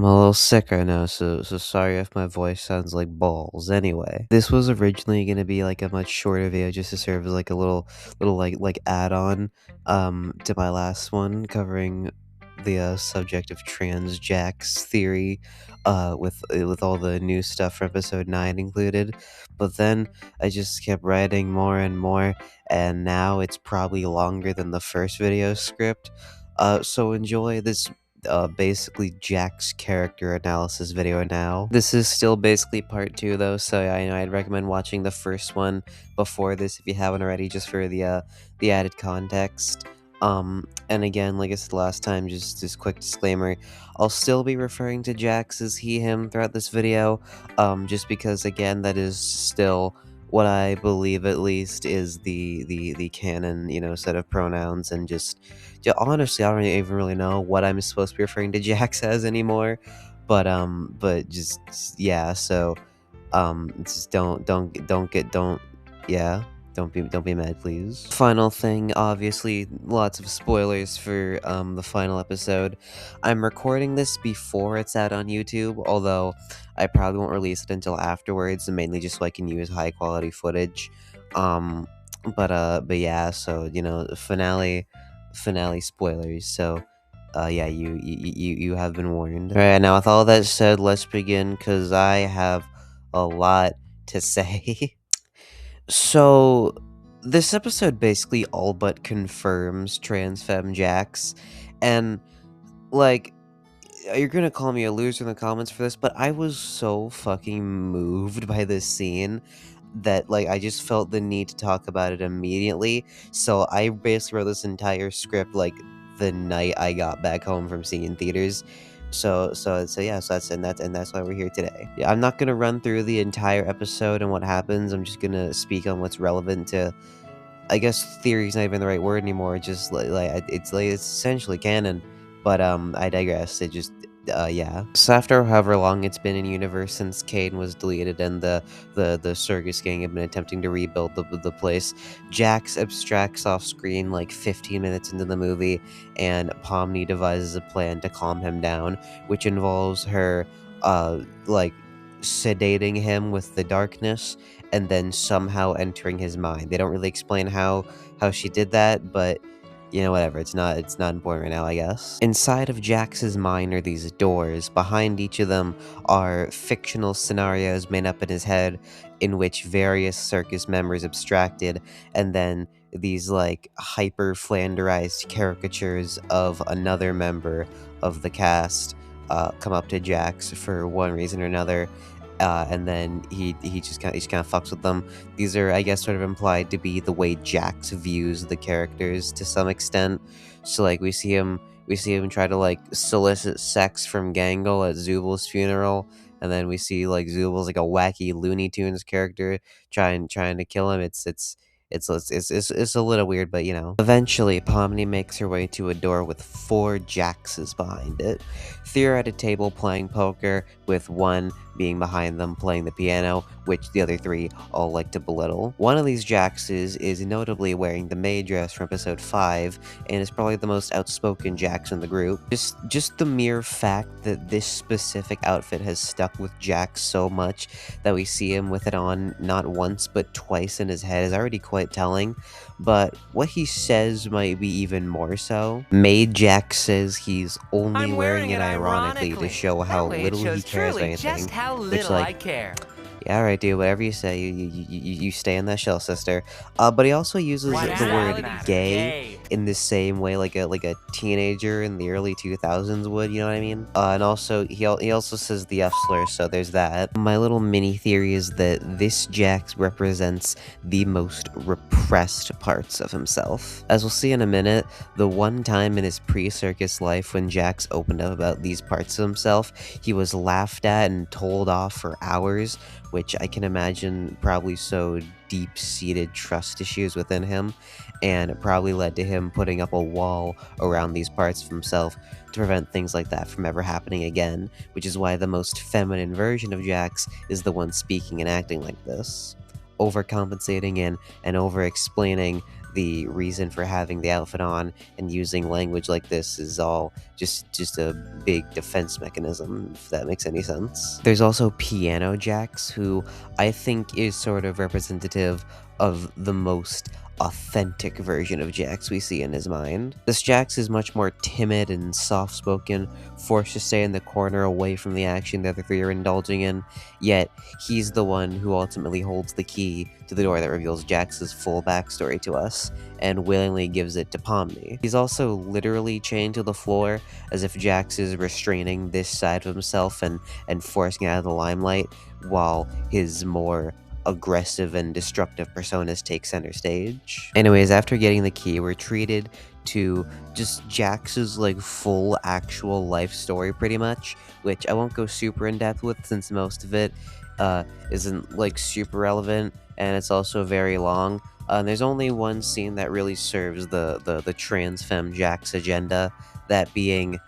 I'm a little sick right now, so sorry if my voice sounds like balls. Anyway, this was originally gonna be like a much shorter video just to serve as like a little like add-on to my last one covering the subject of trans Jax theory with all the new stuff from episode 9 included. But then I just kept writing more and more, and now it's probably longer than the first video script. So enjoy this basically Jack's character analysis video now. This is still basically part 2 though, so I'd recommend watching the first one before this if you haven't already, just for the added context. And again, like I said last time, just this quick disclaimer, I'll still be referring to Jax as he, him throughout this video, just because again, that is still what I believe at least is the canon, set of pronouns, and just honestly, I don't even really know what I'm supposed to be referring to Jax as anymore, but yeah, so just yeah, don't be mad, please. Final thing, obviously, lots of spoilers for the final episode. I'm recording this before it's out on YouTube, although I probably won't release it until afterwards, mainly just so I can use high quality footage. But yeah, so finale spoilers. So yeah, you have been warned. All right, now with all that said, let's begin, because I have a lot to say. So, this episode basically all but confirms trans femme Jax, and like, you're gonna call me a loser in the comments for this, but I was so fucking moved by this scene that like I just felt the need to talk about it immediately. So I basically wrote this entire script like the night I got back home from seeing in theaters. So yeah, that's why we're here today. Yeah, I'm not gonna run through the entire episode and what happens. I'm just gonna speak on what's relevant to, I guess theory's not even the right word anymore. Just it's essentially canon, but I digress. Yeah. So after however long it's been in universe since Kane was deleted and the circus gang have been attempting to rebuild the place, Jax abstracts off screen like 15 minutes into the movie, and Pomni devises a plan to calm him down, which involves her like sedating him with the darkness and then somehow entering his mind. They don't really explain how she did that, but whatever. It's not important right now, I guess. Inside of Jax's mind are these doors. Behind each of them are fictional scenarios made up in his head in which various circus members abstracted, and then these like hyper flanderized caricatures of another member of the cast come up to Jax for one reason or another, and then he just kind of fucks with them. These are, I guess, sort of implied to be the way Jax views the characters to some extent. So like we see him try to like solicit sex from Gangle at Zubal's funeral, and then we see like Zubal's like a wacky Looney Tunes character trying to kill him. It's a little weird, but Eventually, Pomni makes her way to a door with 4 Jaxes behind it. They're at a table playing poker, with one being behind them playing the piano, which the other 3 all like to belittle. One of these Jaxes is notably wearing the maid dress from episode 5, and is probably the most outspoken Jax in the group. Just the mere fact that this specific outfit has stuck with Jax so much that we see him with it on not once but twice in his head is already quite telling, but what he says might be even more so. Maid Jax says he's only wearing it ironically to show how little he cares about anything, which like, I care. yeah, alright, dude, whatever you say, you stay in that shell, sister. But he also uses the word gay in the same way like a teenager in the early 2000s would, you know what I mean? And also, he also says the F slur, so there's that. My little mini theory is that this Jax represents the most repressed parts of himself. As we'll see in a minute, the one time in his pre-circus life when Jax opened up about these parts of himself, he was laughed at and told off for hours, which I can imagine probably sowed deep-seated trust issues within him, and it probably led to him putting up a wall around these parts of himself to prevent things like that from ever happening again, which is why the most feminine version of Jax is the one speaking and acting like this, overcompensating and over-explaining the reason for having the outfit on and using language like this is all just a big defense mechanism, if that makes any sense. There's also Piano Jax, who I think is sort of representative of the most authentic version of Jax we see in his mind. This Jax is much more timid and soft-spoken, forced to stay in the corner away from the action the other three are indulging in, yet he's the one who ultimately holds the key to the door that reveals Jax's full backstory to us, and willingly gives it to Pomni. He's also literally chained to the floor, as if Jax is restraining this side of himself and forcing it out of the limelight, while his more aggressive and destructive personas take center stage. Anyways, after getting the key, we're treated to just Jax's like full actual life story pretty much, which I won't go super in depth with since most of it isn't like super relevant, and it's also very long. There's only one scene that really serves the trans femme Jax agenda, that being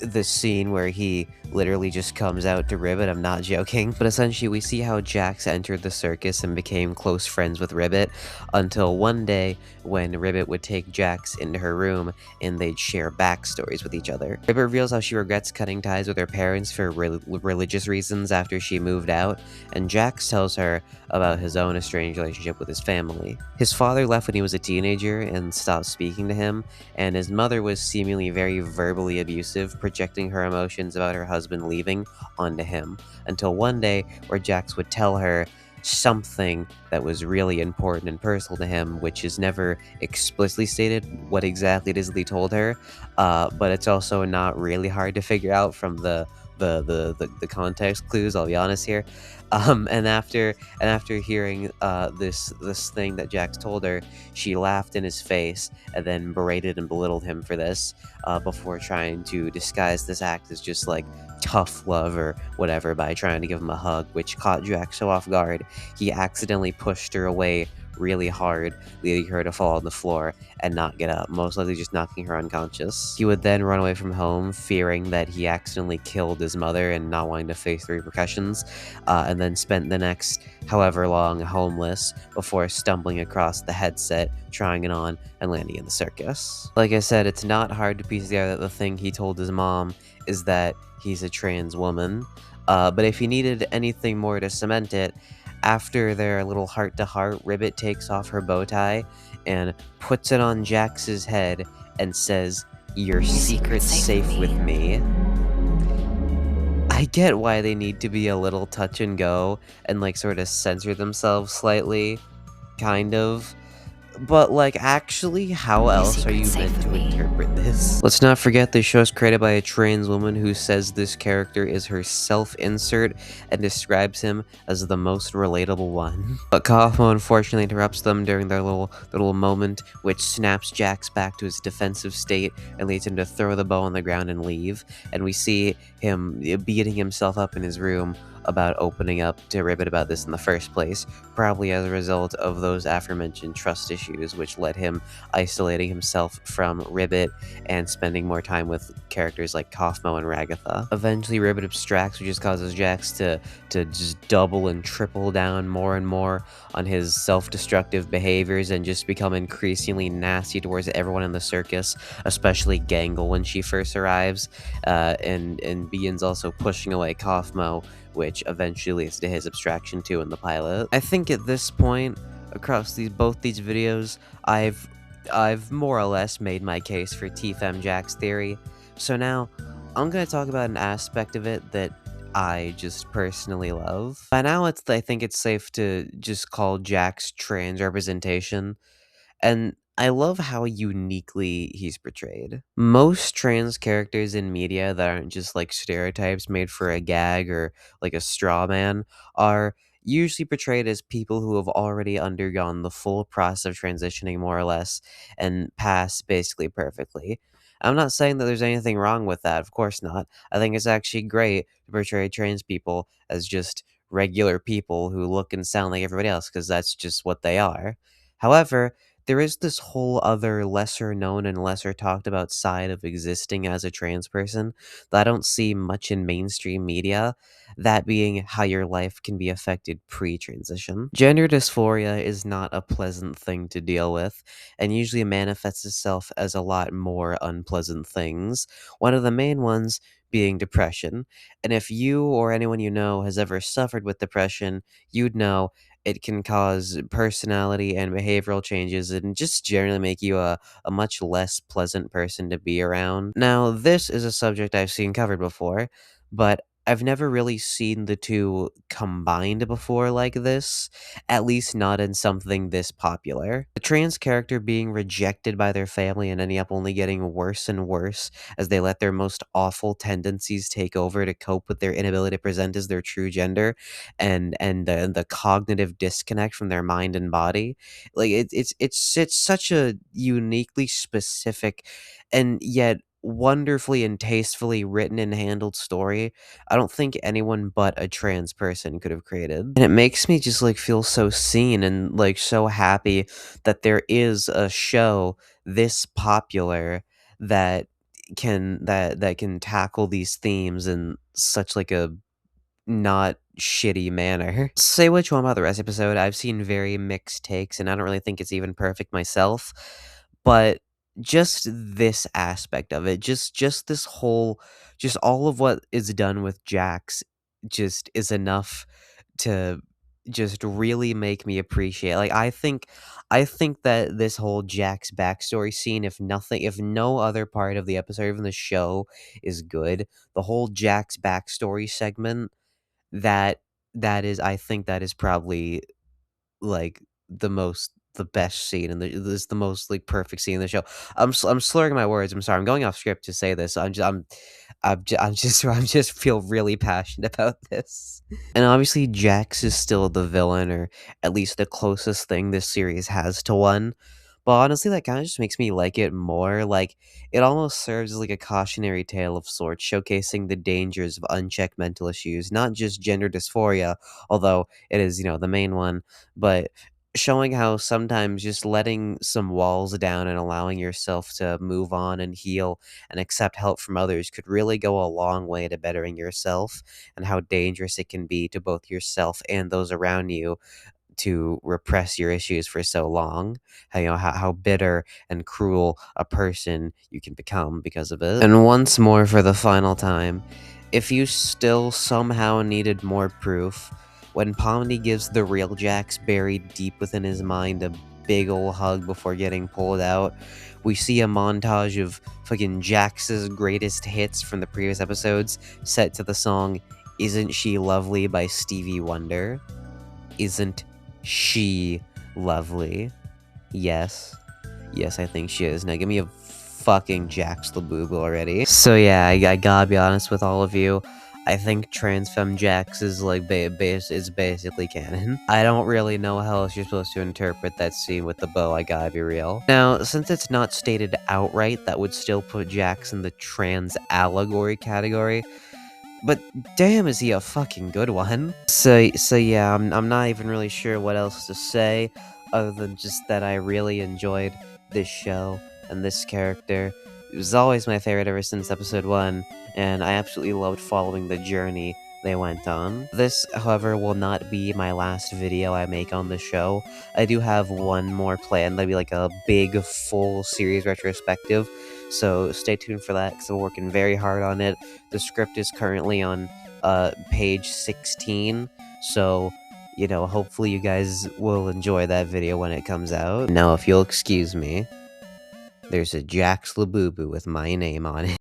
the scene where he literally just comes out to Ribbit. I'm not joking. But essentially, we see how Jax entered the circus and became close friends with Ribbit, until one day when Ribbit would take Jax into her room and they'd share backstories with each other. Ribbit reveals how she regrets cutting ties with her parents for religious reasons after she moved out, and Jax tells her about his own estranged relationship with his family. His father left when he was a teenager and stopped speaking to him, and his mother was seemingly very verbally abusive, projecting her emotions about her husband leaving onto him, until one day where Jax would tell her something that was really important and personal to him, which is never explicitly stated what exactly it is that he told her, but it's also not really hard to figure out from the context clues, I'll be honest here. And after hearing this thing that Jax told her, she laughed in his face and then berated and belittled him for this, before trying to disguise this act as just like tough love or whatever by trying to give him a hug, which caught Jax so off guard he accidentally pushed her away really hard, leading her to fall on the floor and not get up, most likely just knocking her unconscious. He would then run away from home, fearing that he accidentally killed his mother and not wanting to face the repercussions, and then spent the next however long homeless before stumbling across the headset, trying it on, and landing in the circus. Like I said, it's not hard to piece together that the thing he told his mom is that he's a trans woman, but if he needed anything more to cement it, after their little heart-to-heart, Ribbit takes off her bow tie and puts it on Jax's head and says, "Your secret's safe with me." I get why they need to be a little touch and go and like sort of censor themselves slightly, kind of. But, like, actually, how else are you meant to interpret this? Let's not forget the show is created by a trans woman who says this character is her self-insert and describes him as the most relatable one. But Kaufmo unfortunately interrupts them during their little moment, which snaps Jax back to his defensive state and leads him to throw the bow on the ground and leave. And we see him beating himself up in his room about opening up to Ribbit about this in the first place, probably as a result of those aforementioned trust issues, which led him isolating himself from Ribbit and spending more time with characters like Kaufmo and Ragatha. Eventually, Ribbit abstracts, which just causes Jax to just double and triple down more and more on his self-destructive behaviors and just become increasingly nasty towards everyone in the circus, especially Gangle when she first arrives, and begins also pushing away Kaufmo, which eventually leads to his abstraction too in the pilot. I think at this point, across both these videos, I've more or less made my case for T-Fem Jax theory. So now, I'm gonna talk about an aspect of it that I just personally love. By now, I think it's safe to just call Jax trans representation, and I love how uniquely he's portrayed. Most trans characters in media that aren't just like stereotypes made for a gag or like a straw man are usually portrayed as people who have already undergone the full process of transitioning more or less and pass basically perfectly. I'm not saying that there's anything wrong with that, of course not. I think it's actually great to portray trans people as just regular people who look and sound like everybody else, because that's just what they are. However, there is this whole other lesser known and lesser talked about side of existing as a trans person that I don't see much in mainstream media, that being how your life can be affected pre-transition. Gender dysphoria is not a pleasant thing to deal with, and usually manifests itself as a lot more unpleasant things. One of the main ones being depression. And if you or anyone you know has ever suffered with depression, you'd know it can cause personality and behavioral changes and just generally make you a much less pleasant person to be around. Now, this is a subject I've seen covered before, but I've never really seen the two combined before like this, at least not in something this popular. The trans character being rejected by their family and ending up only getting worse and worse as they let their most awful tendencies take over to cope with their inability to present as their true gender, and the cognitive disconnect from their mind and body. Like it's such a uniquely specific and yet wonderfully and tastefully written and handled story I don't think anyone but a trans person could have created. And it makes me just like feel so seen and like so happy that there is a show this popular that can tackle these themes in such like a not shitty manner. Say what you want about the rest episode, I've seen very mixed takes, and I don't really think it's even perfect myself, but just this aspect of it, just this whole just all of what is done with Jax just is enough to just really make me appreciate like, I think that this whole Jax backstory scene, if no other part of the episode, even the show, is good, the whole Jax backstory segment that I think that is probably, like, the best scene and this the most, like, perfect scene in the show. I'm slurring my words, I'm sorry, I'm going off script to say this, I'm just I'm just feel really passionate about this. And obviously, Jax is still the villain, or at least the closest thing this series has to one. But honestly, that kinda just makes me like it more, like, it almost serves as, like, a cautionary tale of sorts, showcasing the dangers of unchecked mental issues, not just gender dysphoria, although it is, the main one, but showing how sometimes just letting some walls down and allowing yourself to move on and heal and accept help from others could really go a long way to bettering yourself, and how dangerous it can be to both yourself and those around you to repress your issues for so long. How bitter and cruel a person you can become because of it. And once more for the final time, if you still somehow needed more proof, when Pomni gives the real Jax buried deep within his mind a big ol' hug before getting pulled out, we see a montage of fucking Jax's greatest hits from the previous episodes set to the song Isn't She Lovely by Stevie Wonder. Isn't she lovely? Yes. Yes, I think she is. Now give me a fucking Jax the Boob already. So yeah, I gotta be honest with all of you. I think trans femme Jax is like is basically canon. I don't really know how else you're supposed to interpret that scene with the bow, I gotta be real. Now, since it's not stated outright, that would still put Jax in the trans allegory category. But damn, is he a fucking good one. So yeah, I'm not even really sure what else to say, other than just that I really enjoyed this show and this character. It was always my favorite ever since episode 1, and I absolutely loved following the journey they went on. This, however, will not be my last video I make on the show. I do have one more planned, that'd be like a big, full series retrospective, so stay tuned for that, because I'm working very hard on it. The script is currently on page 16, so hopefully you guys will enjoy that video when it comes out. Now, if you'll excuse me, there's a Jax Labubu with my name on it.